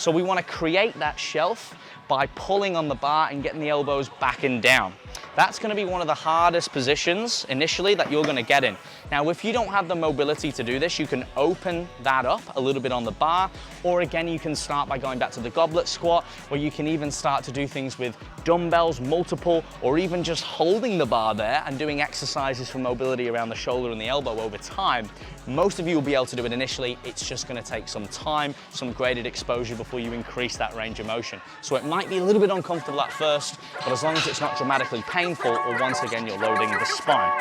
So we want to create that shelf by pulling on the bar and getting the elbows back and down. That's going to be one of the hardest positions initially that you're going to get in. Now, if you don't have the mobility to do this, you can open that up a little bit on the bar, or again, you can start by going back to the goblet squat, or you can even start to do things with dumbbells, multiple, or even just holding the bar there and doing exercises for mobility around the shoulder and the elbow over time. Most of you will be able to do it initially. It's just going to take some time, some graded exposure before you increase that range of motion. So it might be a little bit uncomfortable at first, but as long as it's not dramatically painful, or once again you're loading the spine.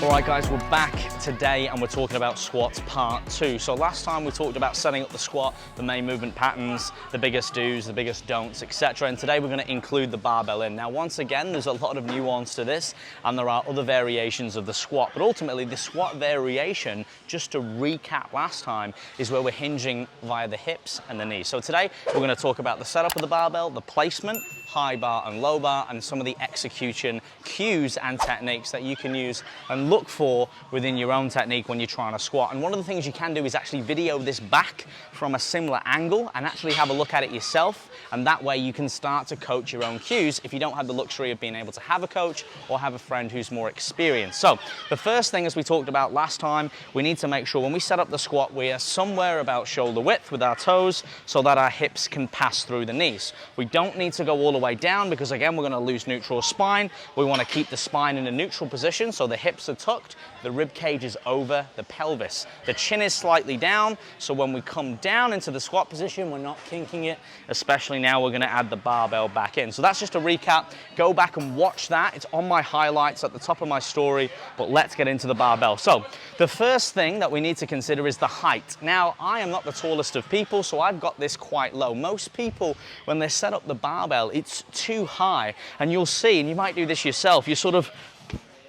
All right guys, we're back today and we're talking about squats part 2. So last time we talked about setting up the squat, the main movement patterns, the biggest do's, the biggest don'ts, etc. And today we're going to include the barbell in. Now once again, there's a lot of nuance to this and there are other variations of the squat, but ultimately the squat variation, just to recap last time, is where we're hinging via the hips and the knees. So today we're going to talk about the setup of the barbell, the placement, high bar and low bar, and some of the execution cues and techniques that you can use and look for within your own technique when you're trying to squat. And one of the things you can do is actually video this back from a similar angle and actually have a look at it yourself, and that way you can start to coach your own cues if you don't have the luxury of being able to have a coach or have a friend who's more experienced. So the first thing, as we talked about last time, we need to make sure when we set up the squat we are somewhere about shoulder width with our toes so that our hips can pass through the knees. We don't need to go all the way down because again we're going to lose neutral spine. We want to keep the spine in a neutral position so the hips are tucked, the rib cage is over the pelvis, the chin is slightly down, so when we come down into the squat position we're not kinking it, especially now we're going to add the barbell back in. So that's just a recap. Go back and watch that. It's on my highlights at the top of my story, but let's get into the barbell. So the first thing that we need to consider is the height. Now I am not the tallest of people, so I've got this quite low. Most people, when they set up the barbell, it's too high, and you'll see, and you might do this yourself, you're sort of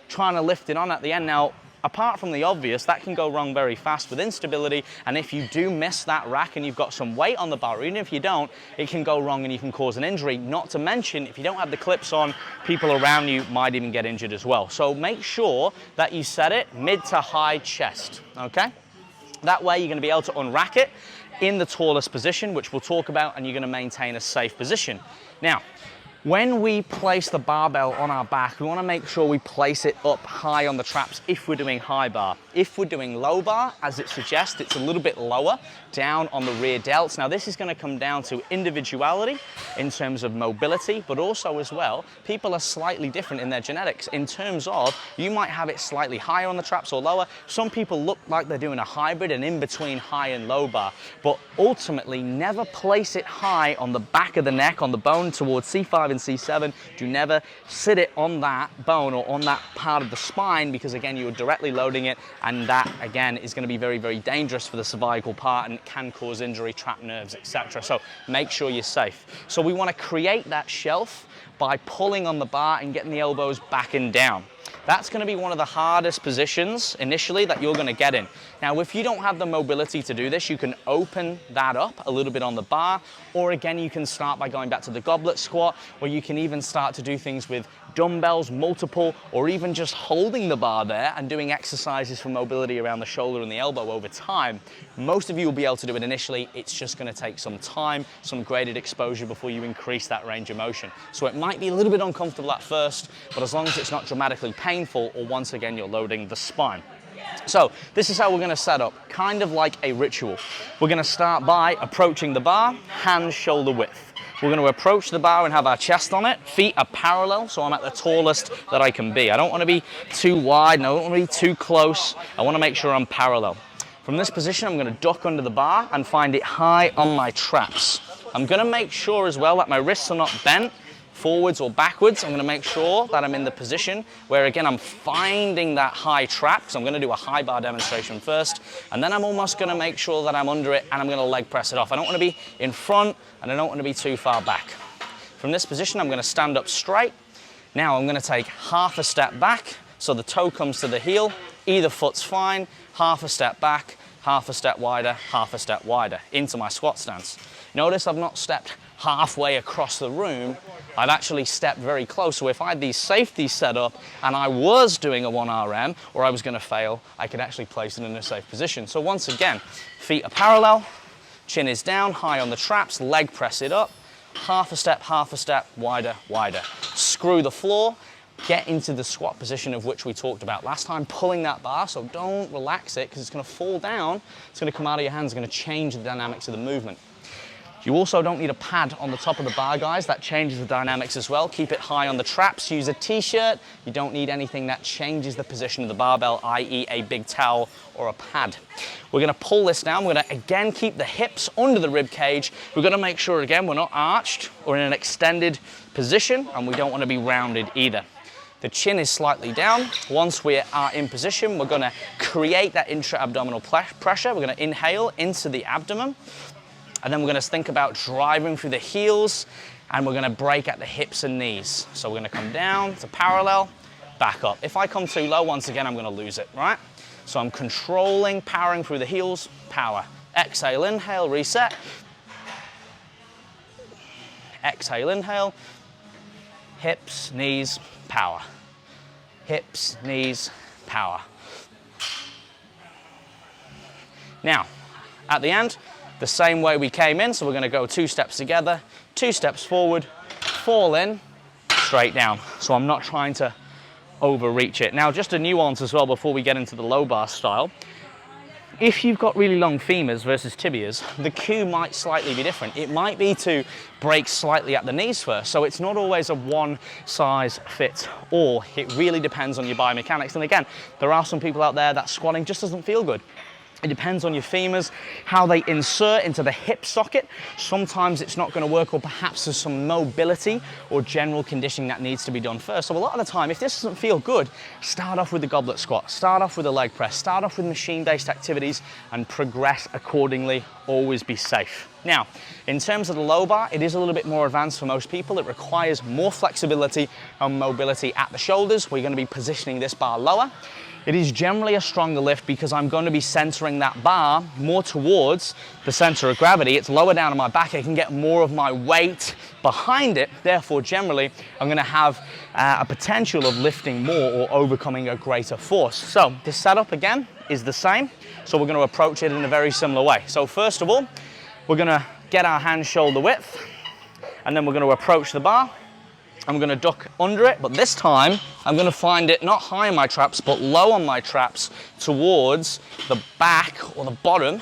trying to lift it on at the end. Now apart from the obvious, that can go wrong very fast with instability, and if you do miss that rack and you've got some weight on the bar, or even if you don't, it can go wrong and you can cause an injury. Not to mention, if you don't have the clips on, people around you might even get injured as well. So make sure that you set it mid to high chest, okay? That way you're going to be able to unrack it in the tallest position, which we'll talk about, and you're going to maintain a safe position. Now, when we place the barbell on our back, we want to make sure we place it up high on the traps if we're doing high bar. If we're doing low bar, as it suggests, it's a little bit lower down on the rear delts. Now this is going to come down to individuality in terms of mobility, but also as well, people are slightly different in their genetics in terms of you might have it slightly higher on the traps or lower. Some people look like they're doing a hybrid and in between high and low bar, but ultimately never place it high on the back of the neck, on the bone towards C5 and C7. Do never sit it on that bone or on that part of the spine, because again you're directly loading it, and that again is going to be very, very dangerous for the cervical part and it can cause injury, trap nerves, etc. So make sure you're safe. So we want to create that shelf by pulling on the bar and getting the elbows back and down. That's going to be one of the hardest positions initially that you're going to get in. Now, if you don't have the mobility to do this, you can open that up a little bit on the bar, or again, you can start by going back to the goblet squat, or you can even start to do things with dumbbells, multiple, or even just holding the bar there and doing exercises for mobility around the shoulder and the elbow over time. Most of you will be able to do it initially. It's just going to take some time, some graded exposure before you increase that range of motion. So it might be a little bit uncomfortable at first, but as long as it's not dramatically painful, or once again you're loading the spine. So this is how we're going to set up, kind of like a ritual. We're going to start by approaching the bar, hands shoulder width. We're going to approach the bar and have our chest on it. Feet are parallel, so I'm at the tallest that I can be. I don't want to be too wide, and I don't want to be too close. I want to make sure I'm parallel. From this position, I'm going to duck under the bar and find it high on my traps. I'm going to make sure as well that my wrists are not bent forwards or backwards. I'm going to make sure that I'm in the position where, again, I'm finding that high trap, because I'm going to do a high bar demonstration first, and then I'm almost going to make sure that I'm under it and I'm going to leg press it off. I don't want to be in front and I don't want to be too far back. From this position, I'm going to stand up straight. Now I'm going to take half a step back so the toe comes to the heel. Either foot's fine. Half a step back, half a step wider, half a step wider into my squat stance. Notice I've not stepped halfway across the room. I've actually stepped very close. So if I had these safeties set up and I was doing a 1RM or I was going to fail, I could actually place it in a safe position. So once again, feet are parallel, chin is down, high on the traps, leg press it up, half a step, wider, wider. Screw the floor, get into the squat position of which we talked about last time, pulling that bar, so don't relax it because it's going to fall down, it's going to come out of your hands, it's going to change the dynamics of the movement. You also don't need a pad on the top of the bar, guys. That changes the dynamics as well. Keep it high on the traps. Use a t-shirt. You don't need anything that changes the position of the barbell, i.e. a big towel or a pad. We're gonna pull this down. We're gonna again keep the hips under the rib cage. We're gonna make sure again we're not arched or in an extended position, and we don't wanna be rounded either. The chin is slightly down. Once we are in position, we're gonna create that intra-abdominal pressure. We're gonna inhale into the abdomen. And then we're gonna think about driving through the heels, and we're gonna break at the hips and knees. So we're gonna come down to parallel, back up. If I come too low, once again, I'm gonna lose it, right? So I'm controlling, powering through the heels, power. Exhale, inhale, reset. Exhale, inhale. Hips, knees, power. Hips, knees, power. Now, at the end, the same way we came in, so we're gonna go 2 steps together, 2 steps forward, fall in, straight down. So I'm not trying to overreach it. Now, just a nuance as well before we get into the low bar style. If you've got really long femurs versus tibias, the cue might slightly be different. It might be to break slightly at the knees first. So it's not always a one size fits all. It really depends on your biomechanics. And again, there are some people out there that squatting just doesn't feel good. It depends on your femurs, how they insert into the hip socket. Sometimes it's not going to work, or perhaps there's some mobility or general conditioning that needs to be done first. So a lot of the time, if this doesn't feel good, start off with the goblet squat, start off with a leg press, start off with machine-based activities and progress accordingly. Always be safe. Now, in terms of the low bar, it is a little bit more advanced for most people. It requires more flexibility and mobility at the shoulders. We're going to be positioning this bar lower. It is generally a stronger lift because I'm going to be centering that bar more towards the center of gravity. It's lower down on my back. I can get more of my weight behind it. Therefore, generally, I'm going to have a potential of lifting more or overcoming a greater force. So this setup again is the same. So we're going to approach it in a very similar way. So first of all, we're going to get our hands shoulder width, and then we're going to approach the bar. I'm going to duck under it, but this time I'm going to find it not high on my traps, but low on my traps towards the back or the bottom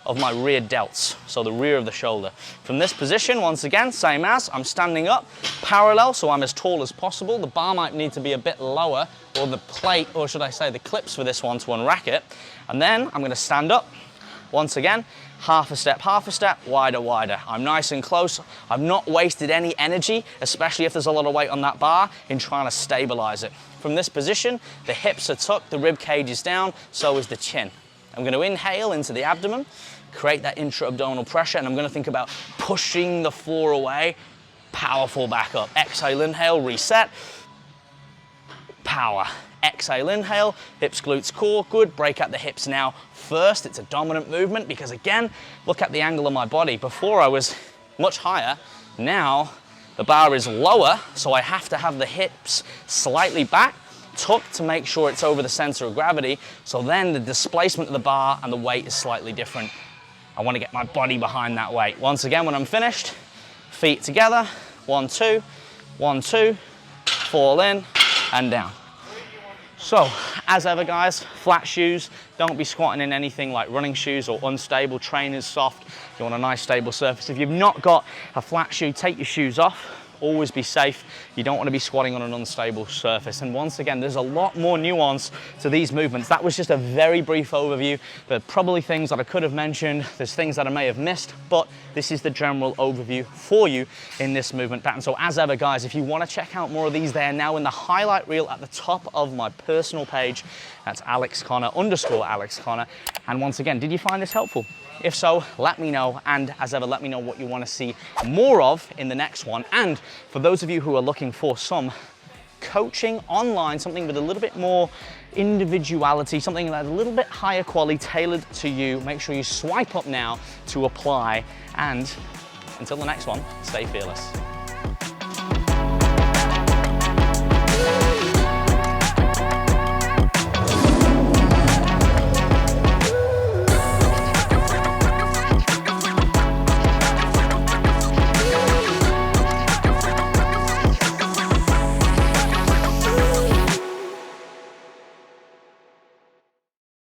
of my rear delts, so the rear of the shoulder. From this position, once again, same as, I'm standing up, parallel, so I'm as tall as possible. The bar might need to be a bit lower, or the plate, or should I say the clips for this one to unrack it. And then I'm going to stand up, once again, half a step, wider, wider. I'm nice and close. I've not wasted any energy, especially if there's a lot of weight on that bar, in trying to stabilize it. From this position, the hips are tucked, the rib cage is down, so is the chin. I'm going to inhale into the abdomen, create that intra-abdominal pressure, and I'm going to think about pushing the floor away, powerful back up. Exhale, inhale, reset, power. Exhale, inhale, hips, glutes, core, good. Break out the hips now. First, it's a dominant movement because again, look at the angle of my body. Before I was much higher, now the bar is lower, so I have to have the hips slightly back, tucked to make sure it's over the center of gravity. So then the displacement of the bar and the weight is slightly different. I want to get my body behind that weight. Once again, when I'm finished, feet together, 1, 2, 1, 2, fall in and down. So, as ever guys, flat shoes, don't be squatting in anything like running shoes or unstable, trainers, soft. You want a nice stable surface. If you've not got a flat shoe, take your shoes off. Always be safe. You don't want to be squatting on an unstable surface. And once again, there's a lot more nuance to these movements. That was just a very brief overview. There are probably things that I could have mentioned. There's things that I may have missed, but this is the general overview for you in this movement pattern. So as ever, guys, if you want to check out more of these, they are now in the highlight reel at the top of my personal page. That's @AlexConnor_Alex Connor. And once again, did you find this helpful? If so, let me know, and as ever, let me know what you want to see more of in the next one. And for those of you who are looking for some coaching online, something with a little bit more individuality, something that's a little bit higher quality, tailored to you, make sure you swipe up now to apply. And until the next one, stay fearless.